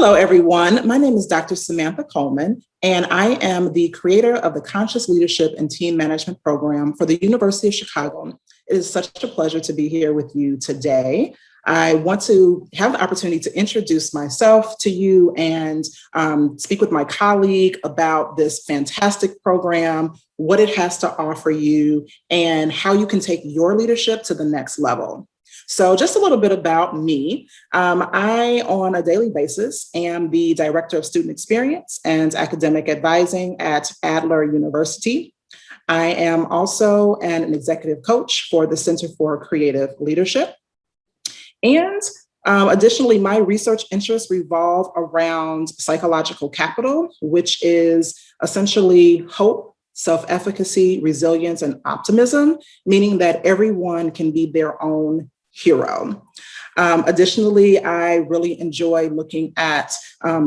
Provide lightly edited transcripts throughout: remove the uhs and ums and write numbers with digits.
Hello, everyone. My name is Dr. Samantha Coleman, and I am the creator of the Conscious Leadership and Team Management Program for the University of Chicago. It is such a pleasure to be here with you today. I want to have the opportunity to introduce myself to you and speak with my colleague about this fantastic program, what it has to offer you, and how you can take your leadership to the next level. So just a little bit about me. I, on a daily basis, am the Director of Student Experience and Academic Advising at Adler University. I am also an executive coach for the Center for Creative Leadership. And additionally, my research interests revolve around psychological capital, which is essentially hope, self-efficacy, resilience, and optimism, meaning that everyone can be their own hero. Additionally, I really enjoy looking at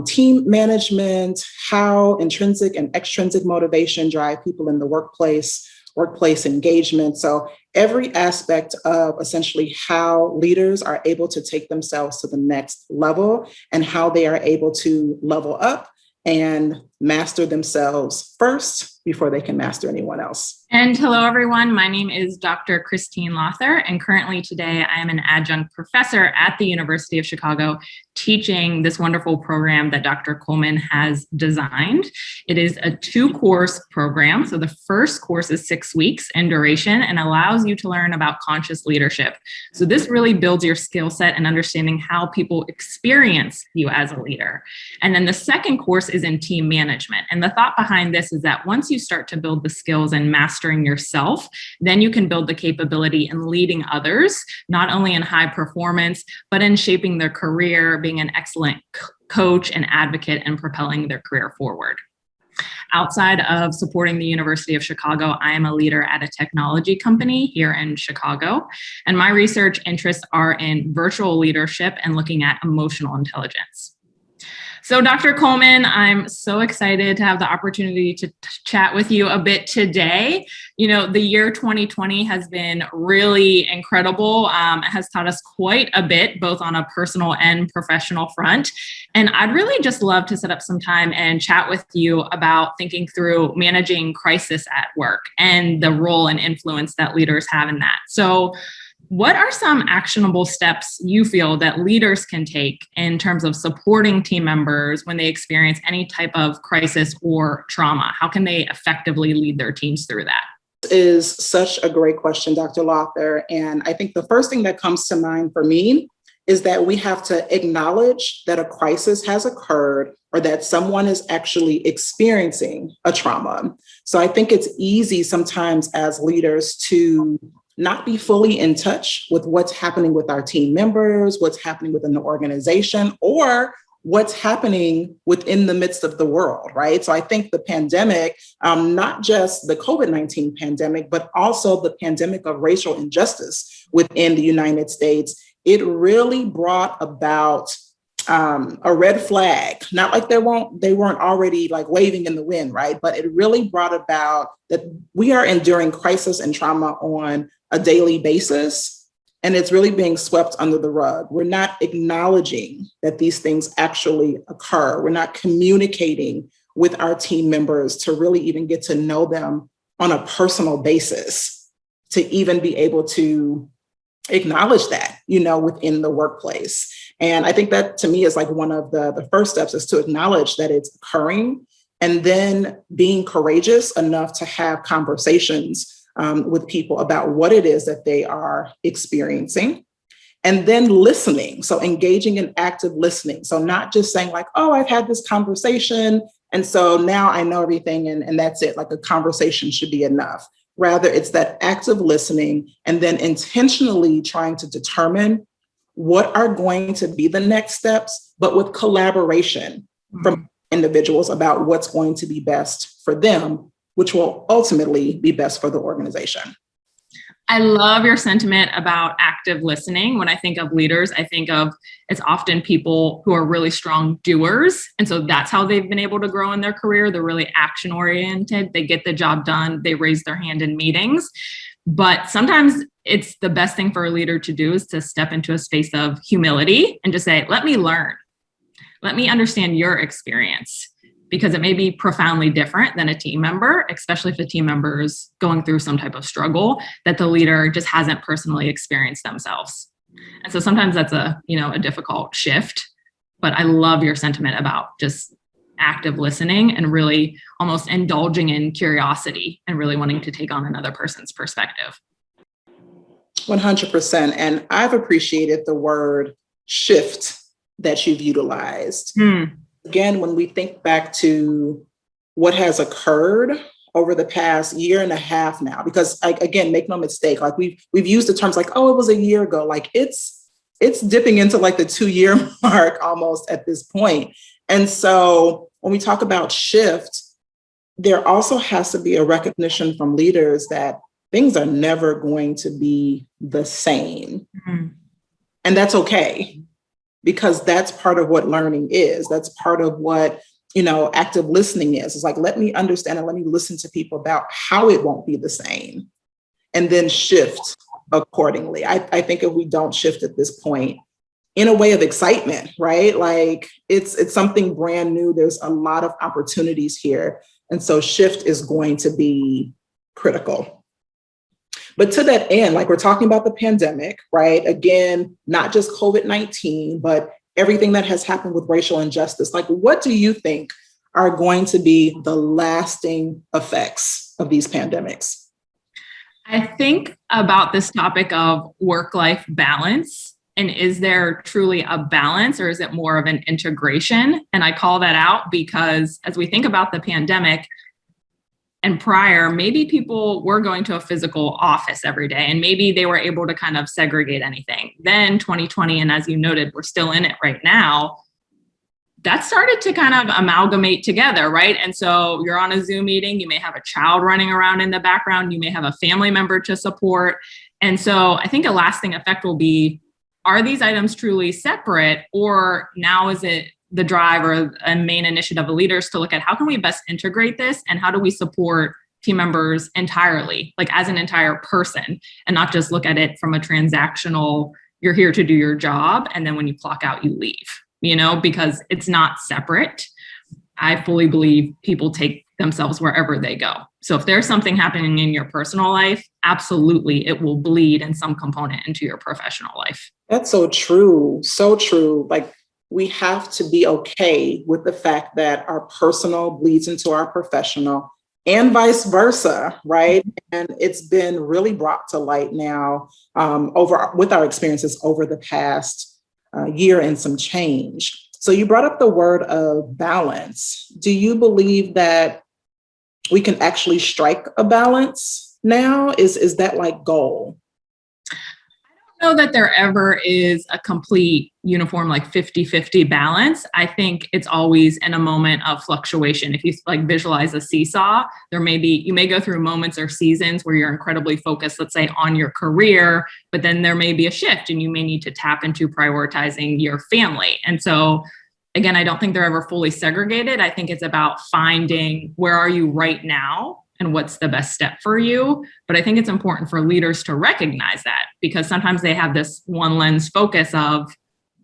team management, how intrinsic and extrinsic motivation drive people in the workplace engagement. So every aspect of essentially how leaders are able to take themselves to the next level and how they are able to level up and master themselves first before they can master anyone else. And hello, everyone. My name is Dr. Christine Lawther, and currently today I am an adjunct professor at the University of Chicago teaching this wonderful program that Dr. Coleman has designed. It is a 2-course program. So the first course is 6 weeks in duration and allows you to learn about conscious leadership. So this really builds your skill set and understanding how people experience you as a leader. And then the second course is in team management. And the thought behind this is that once you start to build the skills and mastering yourself, then you can build the capability in leading others, not only in high performance, but in shaping their career, being an excellent coach and advocate and propelling their career forward. Outside of supporting the University of Chicago, I am a leader at a technology company here in Chicago, and my research interests are in virtual leadership and looking at emotional intelligence. So Dr. Coleman, I'm so excited to have the opportunity to chat with you a bit today. You know, the year 2020 has been really incredible. It has taught us quite a bit, both on a personal and professional front. And I'd really just love to set up some time and chat with you about thinking through managing crisis at work and the role and influence that leaders have in that. So what are some actionable steps you feel that leaders can take in terms of supporting team members when they experience any type of crisis or trauma? How can they effectively lead their teams through that? Is such a great question, Dr. Lawther. And I think the first thing that comes to mind for me is that we have to acknowledge that a crisis has occurred or that someone is actually experiencing a trauma. So I think it's easy sometimes as leaders to not be fully in touch with what's happening with our team members, what's happening within the organization, or what's happening within the midst of the world, right? So I think the pandemic, not just the COVID-19 pandemic, but also the pandemic of racial injustice within the United States, it really brought about a red flag, not like they weren't already like waving in the wind, right? But it really brought about that we are enduring crisis and trauma on a daily basis, and it's really being swept under the rug. We're not acknowledging that these things actually occur. We're not communicating with our team members to really even get to know them on a personal basis, to even be able to acknowledge that, within the workplace. And I think that to me is like one of the first steps is to acknowledge that it's occurring and then being courageous enough to have conversations with people about what it is that they are experiencing, and then listening. So engaging in active listening. So not just saying like, oh, I've had this conversation, and so now I know everything and that's it, like a conversation should be enough. Rather, it's that active listening and then intentionally trying to determine what are going to be the next steps, but with collaboration from individuals about what's going to be best for them, which will ultimately be best for the organization. I love your sentiment about active listening. When I think of leaders, I think of it's often people who are really strong doers. And so that's how they've been able to grow in their career. They're really action oriented. They get the job done. They raise their hand in meetings. But sometimes it's the best thing for a leader to do is to step into a space of humility and just say, let me learn. Let me understand your experience, because it may be profoundly different than a team member, especially if the team member is going through some type of struggle that the leader just hasn't personally experienced themselves. And so sometimes that's a difficult shift, but I love your sentiment about just active listening and really almost indulging in curiosity and really wanting to take on another person's perspective. 100%. And I've appreciated the word shift that you've utilized. Again, when we think back to what has occurred over the past year and a half now, because again, make no mistake, like we've used the terms like, oh, it was a year ago, like it's dipping into like the 2-year mark almost at this point. And so when we talk about shift, there also has to be a recognition from leaders that things are never going to be the same. And that's okay, because that's part of what learning is. That's part of what, active listening is. It's like, let me understand and let me listen to people about how it won't be the same and then shift accordingly. I think if we don't shift at this point in a way of excitement, right? Like it's something brand new. There's a lot of opportunities here. And so shift is going to be critical. But to that end, like we're talking about the pandemic, right? Again, not just COVID-19, but everything that has happened with racial injustice. Like, what do you think are going to be the lasting effects of these pandemics? I think about this topic of work-life balance. And is there truly a balance, or is it more of an integration? And I call that out because as we think about the pandemic, and prior, maybe people were going to a physical office every day and maybe they were able to kind of segregate anything. Then 2020, and as you noted, we're still in it right now, that started to kind of amalgamate together, right? And so you're on a Zoom meeting, you may have a child running around in the background, you may have a family member to support. And so I think a lasting effect will be, are these items truly separate, or now is it the drive or a main initiative of leaders to look at how can we best integrate this and how do we support team members entirely, like as an entire person, and not just look at it from a transactional, you're here to do your job and then when you clock out, you leave, because it's not separate. I fully believe people take themselves wherever they go. So if there's something happening in your personal life, absolutely, it will bleed in some component into your professional life. That's so true. So true. Like, we have to be okay with the fact that our personal bleeds into our professional and vice versa, right? And it's been really brought to light now with our experiences over the past year and some change. So you brought up the word of balance. Do you believe that we can actually strike a balance now? Is that like goal? I don't know that there ever is a complete uniform, like 50-50 balance. I think it's always in a moment of fluctuation. If you like visualize a seesaw, you may go through moments or seasons where you're incredibly focused, let's say on your career, but then there may be a shift and you may need to tap into prioritizing your family. And so again, I don't think they're ever fully segregated. I think it's about finding where are you right now and what's the best step for you. But I think it's important for leaders to recognize that, because sometimes they have this one lens focus of,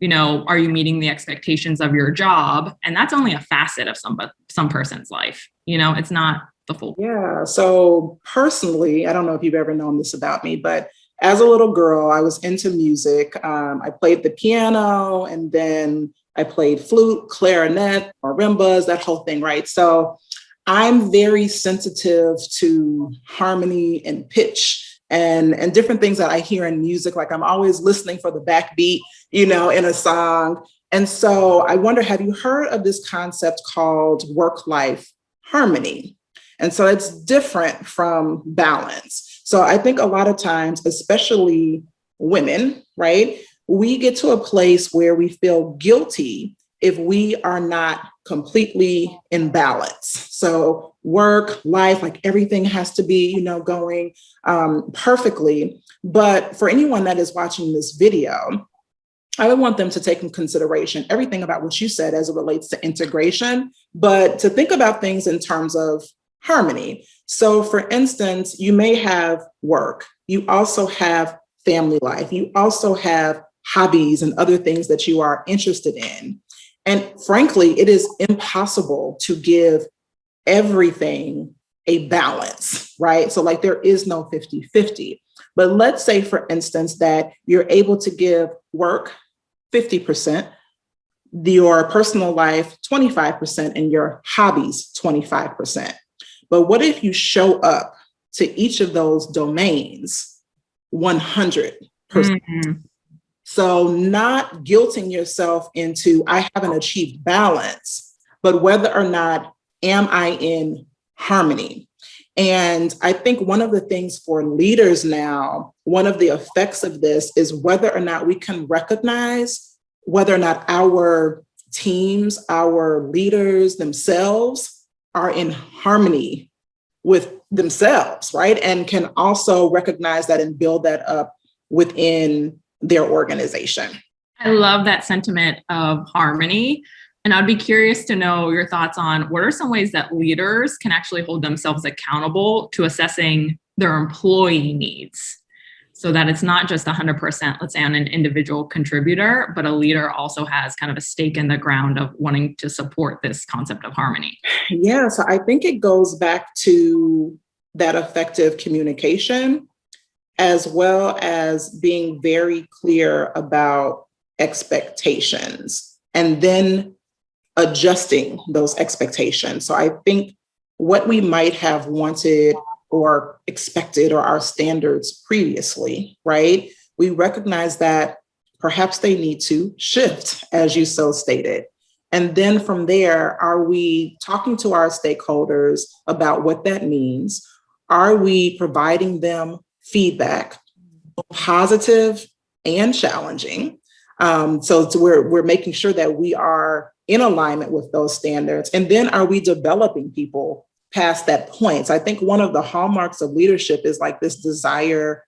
are you meeting the expectations of your job? And that's only a facet of some person's life. It's not the full. Yeah. So personally, I don't know if you've ever known this about me, but as a little girl, I was into music. I played the piano, and then I played flute, clarinet, marimbas, that whole thing, right? So I'm very sensitive to harmony and pitch and different things that I hear in music. Like, I'm always listening for the backbeat, in a song. And so I wonder, have you heard of this concept called work-life harmony? And so it's different from balance. So I think a lot of times, especially women, right, we get to a place where we feel guilty if we are not completely in balance. So work, life, like everything has to be, going perfectly. But for anyone that is watching this video, I would want them to take in consideration everything about what you said as it relates to integration, but to think about things in terms of harmony. So for instance, you may have work, you also have family life, you also have hobbies and other things that you are interested in. And frankly, it is impossible to give everything a balance, right? So like there is no 50-50. But let's say, for instance, that you're able to give work 50%, your personal life 25%, and your hobbies 25%. But what if you show up to each of those domains 100%? Mm-hmm. So not guilting yourself into, I haven't achieved balance, but whether or not am I in harmony? And I think one of the things for leaders now, one of the effects of this is whether or not we can recognize whether or not our teams, our leaders themselves are in harmony with themselves, right? And can also recognize that and build that up within their organization. I love that sentiment of harmony. And I'd be curious to know your thoughts on what are some ways that leaders can actually hold themselves accountable to assessing their employee needs so that it's not just 100%, let's say, on an individual contributor, but a leader also has kind of a stake in the ground of wanting to support this concept of harmony. Yeah, so I think it goes back to that effective communication, as well as being very clear about expectations and then adjusting those expectations. So I think what we might have wanted or expected or our standards previously, right? We recognize that perhaps they need to shift, as you so stated. And then from there, are we talking to our stakeholders about what that means? Are we providing them feedback, positive and challenging? So we're making sure that we are in alignment with those standards. And then are we developing people past that point? So I think one of the hallmarks of leadership is like this desire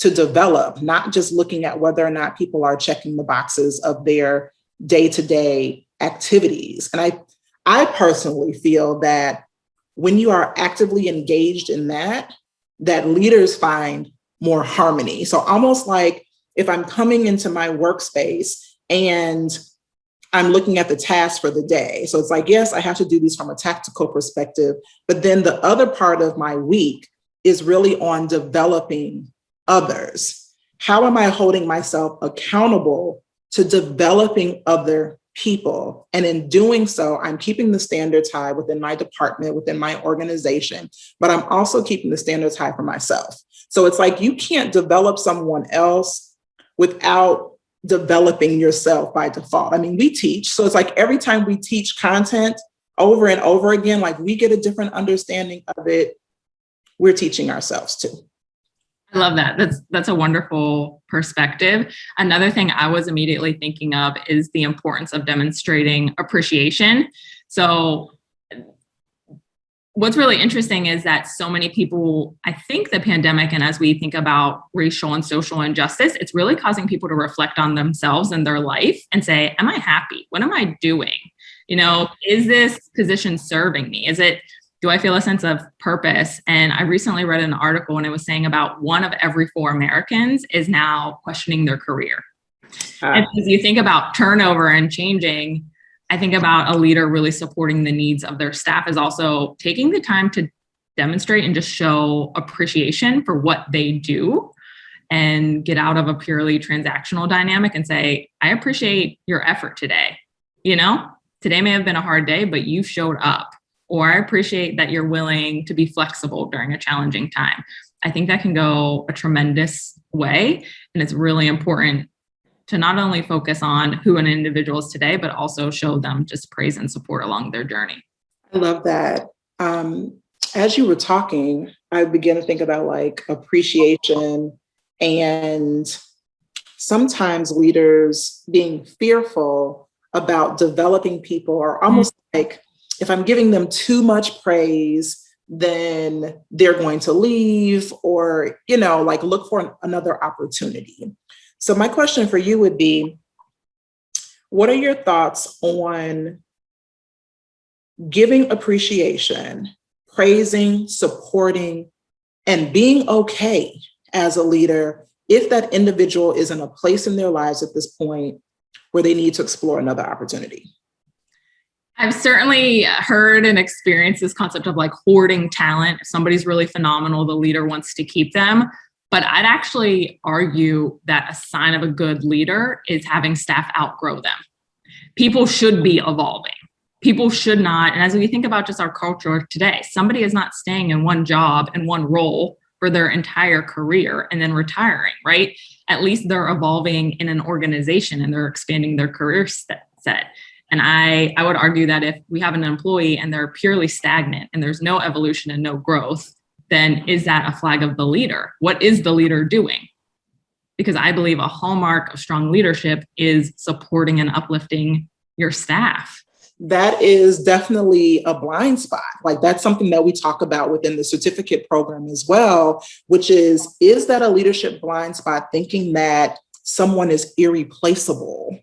to develop, not just looking at whether or not people are checking the boxes of their day-to-day activities. And I personally feel that when you are actively engaged in that leaders find more harmony. So almost like if I'm coming into my workspace and I'm looking at the tasks for the day. So it's like, yes, I have to do these from a tactical perspective, but then the other part of my week is really on developing others. How am I holding myself accountable to developing other people? And in doing so, I'm keeping the standards high within my department, within my organization, but I'm also keeping the standards high for myself. So it's like you can't develop someone else without developing yourself by default. I mean, we teach. So it's like every time we teach content over and over again, like we get a different understanding of it, we're teaching ourselves too. I love that. That's a wonderful perspective. Another thing I was immediately thinking of is the importance of demonstrating appreciation. So what's really interesting is that so many people, I think the pandemic, and as we think about racial and social injustice, it's really causing people to reflect on themselves and their life and say, am I happy? What am I doing? You know, is this position serving me? Do I feel a sense of purpose? And I recently read an article and it was saying about 1 of every 4 Americans is now questioning their career. And as you think about turnover and changing, I think about a leader really supporting the needs of their staff is also taking the time to demonstrate and just show appreciation for what they do and get out of a purely transactional dynamic and say, I appreciate your effort today. You know, today may have been a hard day, but you showed up. Or I appreciate that you're willing to be flexible during a challenging time. I think that can go a tremendous way. And it's really important to not only focus on who an individual is today, but also show them just praise and support along their journey. I love that. As you were talking, I began to think about like appreciation and sometimes leaders being fearful about developing people, or almost like if I'm giving them too much praise, then they're going to leave or, you know, like look for another opportunity. So my question for you would be, what are your thoughts on giving appreciation, praising, supporting, and being okay as a leader if that individual is in a place in their lives at this point where they need to explore another opportunity? I've certainly heard and experienced this concept of like hoarding talent. If somebody's really phenomenal, the leader wants to keep them. But I'd actually argue that a sign of a good leader is having staff outgrow them. People should be evolving. People should not. And as we think about just our culture today, somebody is not staying in one job and one role for their entire career and then retiring, right? At least they're evolving in an organization and they're expanding their career set. And I would argue that if we have an employee and they're purely stagnant and there's no evolution and no growth, then is that a flag of the leader? What is the leader doing? Because I believe a hallmark of strong leadership is supporting and uplifting your staff. That is definitely a blind spot. Like that's something that we talk about within the certificate program as well, which is that a leadership blind spot, thinking that someone is irreplaceable?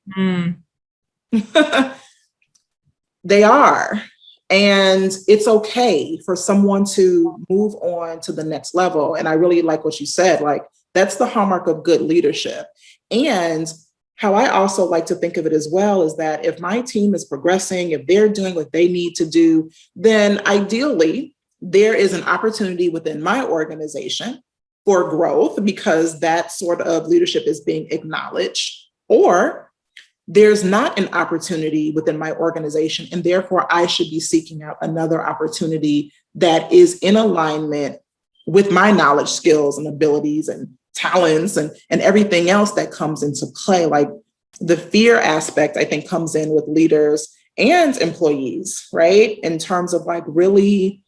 They are. And it's okay for someone to move on to the next level. And I really like what you said, like that's the hallmark of good leadership. And how I also like to think of it as well is that if my team is progressing, if they're doing what they need to do, then ideally there is an opportunity within my organization for growth because that sort of leadership is being acknowledged, or there's not an opportunity within my organization, and therefore I should be seeking out another opportunity that is in alignment with my knowledge, skills, and abilities and talents and everything else that comes into play. Like the fear aspect, I think, comes in with leaders and employees, right? In terms of like really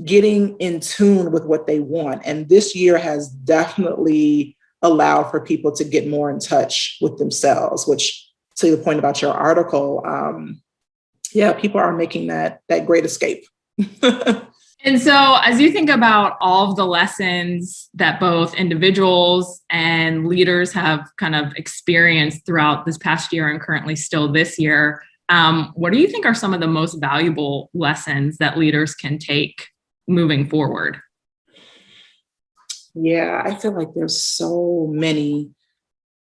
getting in tune with what they want. And this year has definitely allowed for people to get more in touch with themselves, which, to the point about your article, people are making that great escape. And so as you think about all of the lessons that both individuals and leaders have kind of experienced throughout this past year and currently still this year, what do you think are some of the most valuable lessons that leaders can take moving forward? Yeah, I feel like there's so many.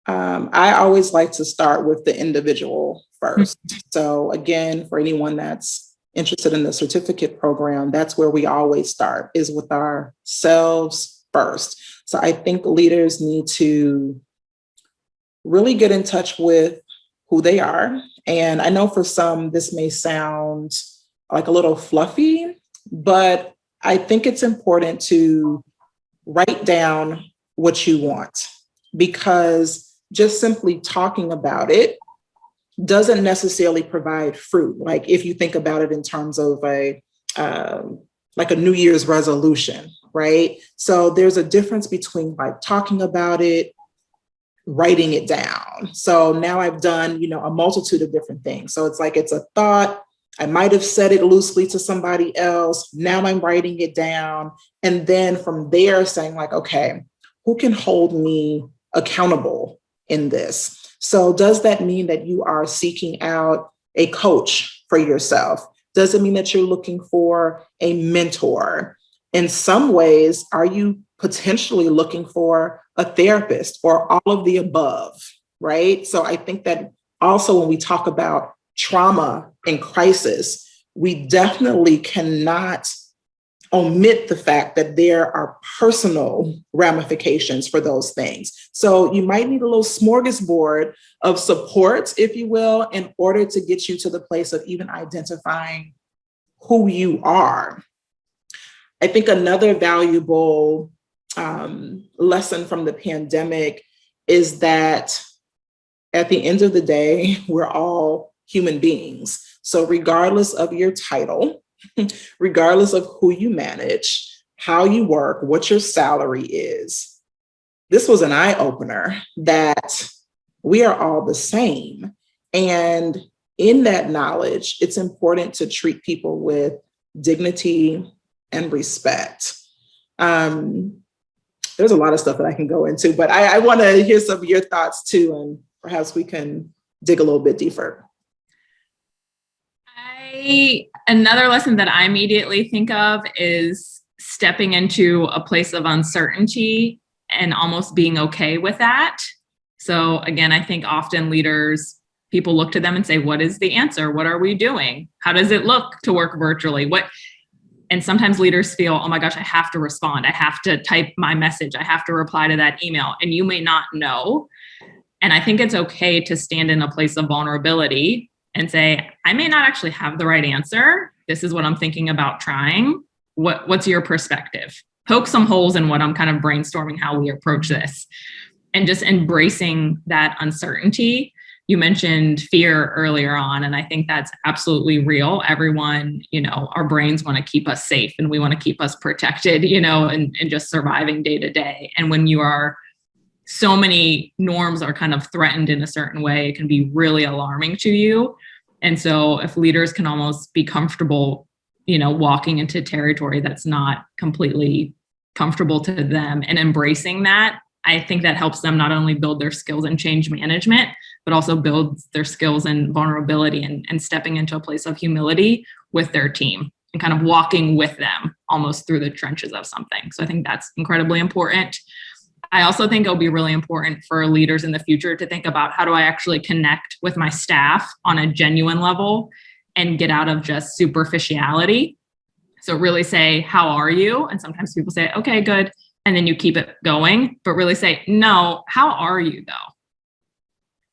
I always like to start with the individual first. So again, for anyone that's interested in the certificate program, that's where we always start, is with ourselves first. So I think leaders need to really get in touch with who they are. And I know for some, this may sound like a little fluffy, but I think it's important to write down what you want, because just simply talking about it doesn't necessarily provide fruit. Like if you think about it in terms of like a New Year's resolution, right? So there's a difference between like talking about it, writing it down. So now I've done, a multitude of different things. So it's like, it's a thought. I might have said it loosely to somebody else. Now I'm writing it down. And then from there saying like, okay, who can hold me accountable in this? So does that mean that you are seeking out a coach for yourself? Does it mean that you're looking for a mentor? In some ways, are you potentially looking for a therapist, or all of the above, right? So I think that also when we talk about trauma and crisis, we definitely cannot omit the fact that there are personal ramifications for those things. So you might need a little smorgasbord of support, if you will, in order to get you to the place of even identifying who you are. I think another valuable lesson from the pandemic is that at the end of the day, we're all human beings. So regardless of your title, regardless of who you manage, how you work, what your salary is, this was an eye-opener that we are all the same. And in that knowledge, it's important to treat people with dignity and respect. There's a lot of stuff that I can go into, but I want to hear some of your thoughts too, and perhaps we can dig a little bit deeper. Another lesson that I immediately think of is stepping into a place of uncertainty and almost being okay with that. So again, I think often leaders people look to them and say, what is the answer? What are we doing? How does it look to work virtually? And sometimes leaders feel, oh my gosh, I have to respond. I have to type my message. I have to reply to that email. And you may not know. And I think it's okay to stand in a place of vulnerability and say, I may not actually have the right answer. This is what I'm thinking about trying. What's your perspective? Poke some holes in what I'm kind of brainstorming how we approach this, and just embracing that uncertainty. You mentioned fear earlier on, and I think that's absolutely real. Everyone, our brains want to keep us safe and we want to keep us protected, and just surviving day to day. And when you are, so many norms are kind of threatened in a certain way, it can be really alarming to you. And so if leaders can almost be comfortable, walking into territory that's not completely comfortable to them and embracing that, I think that helps them not only build their skills in change management, but also build their skills in vulnerability and stepping into a place of humility with their team and kind of walking with them almost through the trenches of something. So I think that's incredibly important. I also think it'll be really important for leaders in the future to think about, how do I actually connect with my staff on a genuine level and get out of just superficiality? So really say, how are you? And sometimes people say, okay, good. And then you keep it going, but really say, no, how are you though?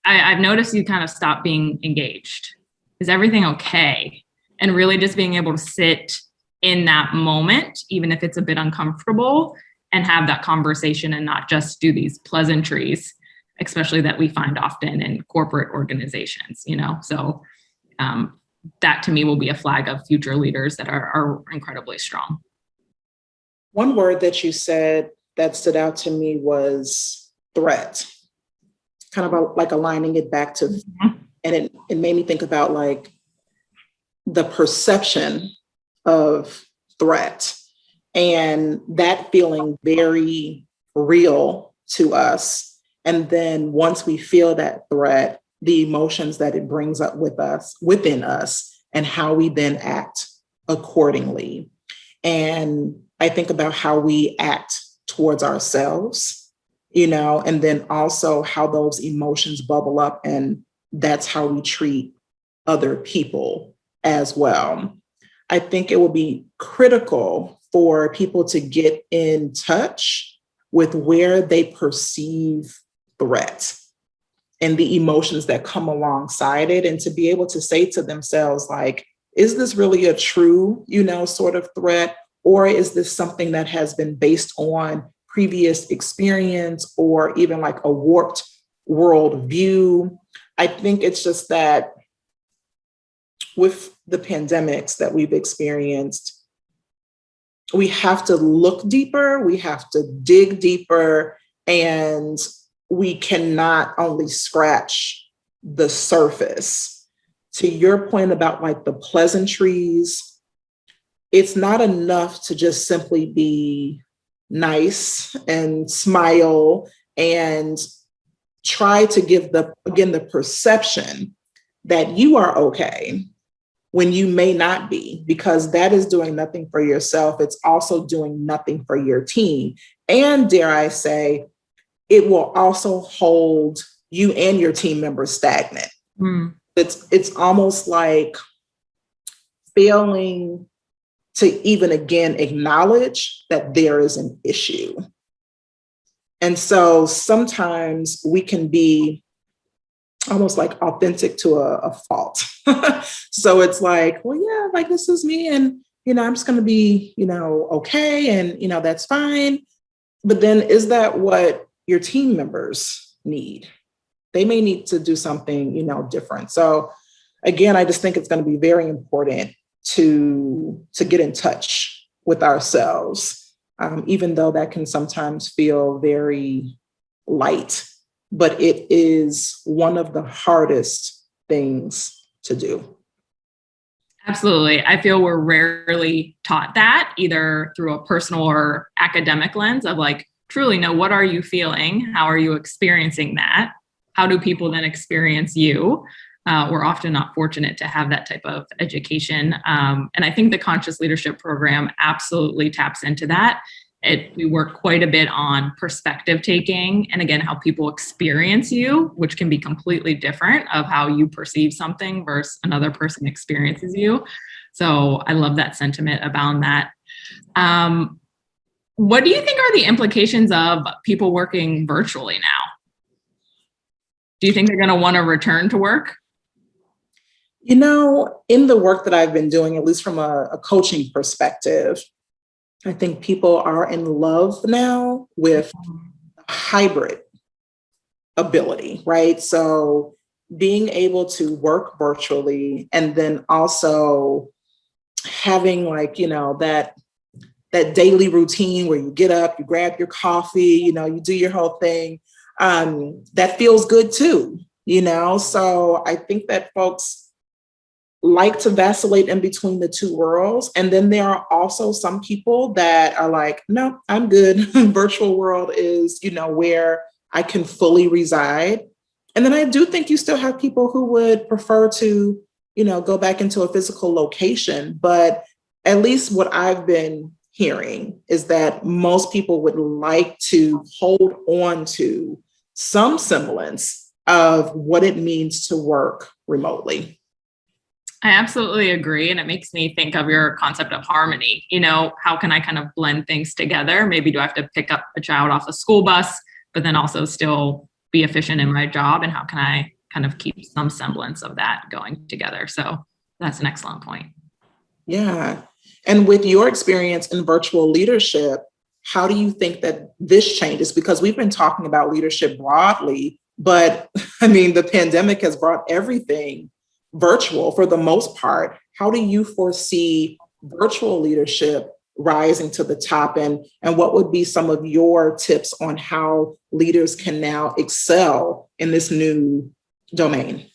I've noticed you kind of stop being engaged. Is everything okay? And really just being able to sit in that moment, even if it's a bit uncomfortable, and have that conversation and not just do these pleasantries, especially that we find often in corporate organizations, So that to me will be a flag of future leaders that are incredibly strong. One word that you said that stood out to me was threat, kind of like aligning it back to, and it made me think about like the perception of threat, and that feeling very real to us. And then once we feel that threat, the emotions that it brings up within us, and how we then act accordingly. And I think about how we act towards ourselves, and then also how those emotions bubble up, and that's how we treat other people as well. I think it will be critical for people to get in touch with where they perceive threat and the emotions that come alongside it, and to be able to say to themselves, like, is this really a true, sort of threat? Or is this something that has been based on previous experience, or even like a warped world view? I think it's just that with the pandemics that we've experienced, we have to look deeper, we have to dig deeper, and we cannot only scratch the surface. To your point about like the pleasantries, it's not enough to just simply be nice and smile and try to give the perception that you are okay when you may not be, because that is doing nothing for yourself. It's also doing nothing for your team. And dare I say, it will also hold you and your team members stagnant. It's almost like failing to even again acknowledge that there is an issue. And so sometimes we can be almost like authentic to a fault. So it's like, well, yeah, like this is me, and I'm just going to be, okay, and that's fine. But then is that what your team members need? They may need to do something, different. So again, I just think it's going to be very important to get in touch with ourselves, even though that can sometimes feel very light, but it is one of the hardest things to do. Absolutely. I feel we're rarely taught that, either through a personal or academic lens of like, truly know, what are you feeling? How are you experiencing that? How do people then experience you? We're often not fortunate to have that type of education. And I think the Conscious Leadership Program absolutely taps into that We work quite a bit on perspective taking and again, how people experience you, which can be completely different of how you perceive something versus another person experiences you. So I love that sentiment about that. What do you think are the implications of people working virtually now? Do you think they're going to want to return to work? You know, in the work that I've been doing, at least from a coaching perspective, I think people are in love now with hybrid ability, right? So being able to work virtually and then also having like, you know, that daily routine where you get up, you grab your coffee, you know, you do your whole thing. That feels good too, you know? So I think that folks like to vacillate in between the two worlds. And then there are also some people that are like, no, I'm good. Virtual world is, you know, where I can fully reside. And then I do think you still have people who would prefer to, you know, go back into a physical location. But at least what I've been hearing is that most people would like to hold on to some semblance of what it means to work remotely. I absolutely agree. And it makes me think of your concept of harmony. You know, how can I kind of blend things together? Maybe do I have to pick up a child off a school bus, but then also still be efficient in my job? And how can I kind of keep some semblance of that going together? So that's an excellent point. Yeah. And with your experience in virtual leadership, how do you think that this changes? Because we've been talking about leadership broadly, but I mean, the pandemic has brought everything virtual for the most part. How do you foresee virtual leadership rising to the top, and what would be some of your tips on how leaders can now excel in this new domain?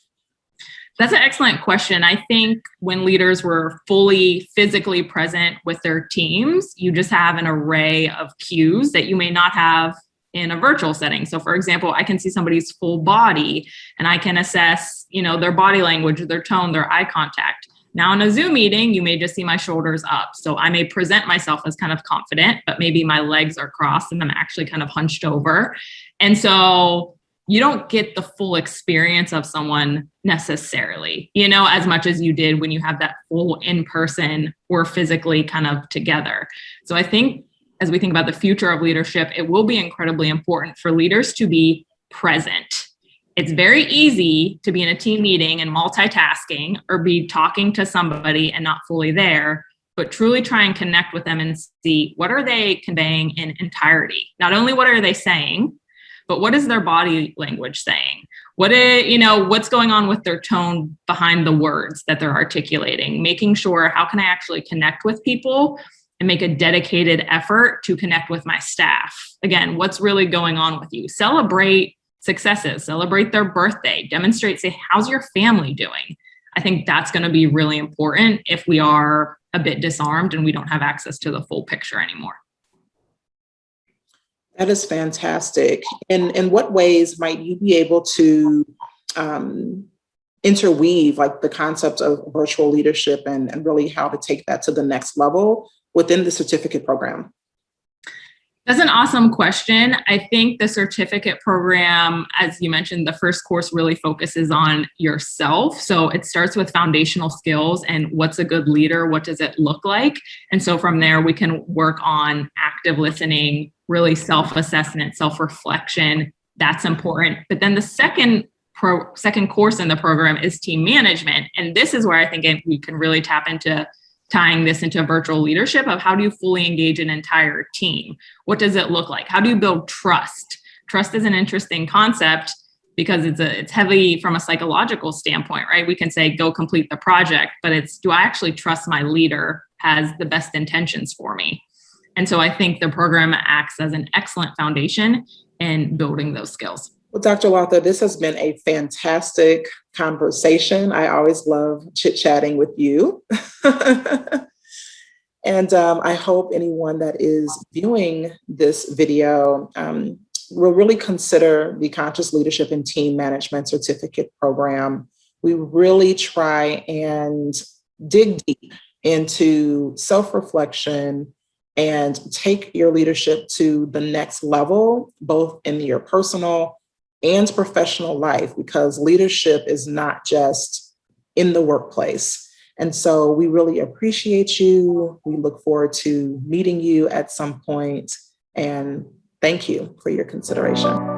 That's an excellent question. I think when leaders were fully physically present with their teams, you just have an array of cues that you may not have in a virtual setting. So for example, I can see somebody's full body and I can assess, you know, their body language, their tone, their eye contact. Now in a Zoom meeting, you may just see my shoulders up. So I may present myself as kind of confident, but maybe my legs are crossed and I'm actually kind of hunched over. And so you don't get the full experience of someone necessarily, you know, as much as you did when you have that full in person or physically kind of together. So I think as we think about the future of leadership, it will be incredibly important for leaders to be present. It's very easy to be in a team meeting and multitasking or be talking to somebody and not fully there, but truly try and connect with them and see what are they conveying in entirety. Not only what are they saying, but what is their body language saying? What's going on with their tone behind the words that they're articulating, making sure how can I actually connect with people and make a dedicated effort to connect with my staff. Again, what's really going on with you? Celebrate successes, celebrate their birthday, demonstrate, say, how's your family doing? I think that's going to be really important if we are a bit disarmed and we don't have access to the full picture anymore. That is fantastic. In what ways might you be able to interweave like the concept of virtual leadership and really how to take that to the next level within the certificate program? That's an awesome question. I think the certificate program, as you mentioned, the first course really focuses on yourself. So it starts with foundational skills and what's a good leader? What does it look like? And so from there, we can work on active listening, really self-assessment, self-reflection. That's important. But then the second course in the program is team management. And this is where I think we can really tap into tying this into virtual leadership of how do you fully engage an entire team? What does it look like? How do you build trust? Trust is an interesting concept because it's heavy from a psychological standpoint, right? We can say, go complete the project, but do I actually trust my leader has the best intentions for me? And so I think the program acts as an excellent foundation in building those skills. Well, Dr. Lawther, this has been a fantastic conversation. I always love chit-chatting with you. And I hope anyone that is viewing this video will really consider the Conscious Leadership and Team Management Certificate Program. We really try and dig deep into self-reflection and take your leadership to the next level, both in your personal and professional life, because leadership is not just in the workplace. And so we really appreciate you. We look forward to meeting you at some point, and thank you for your consideration.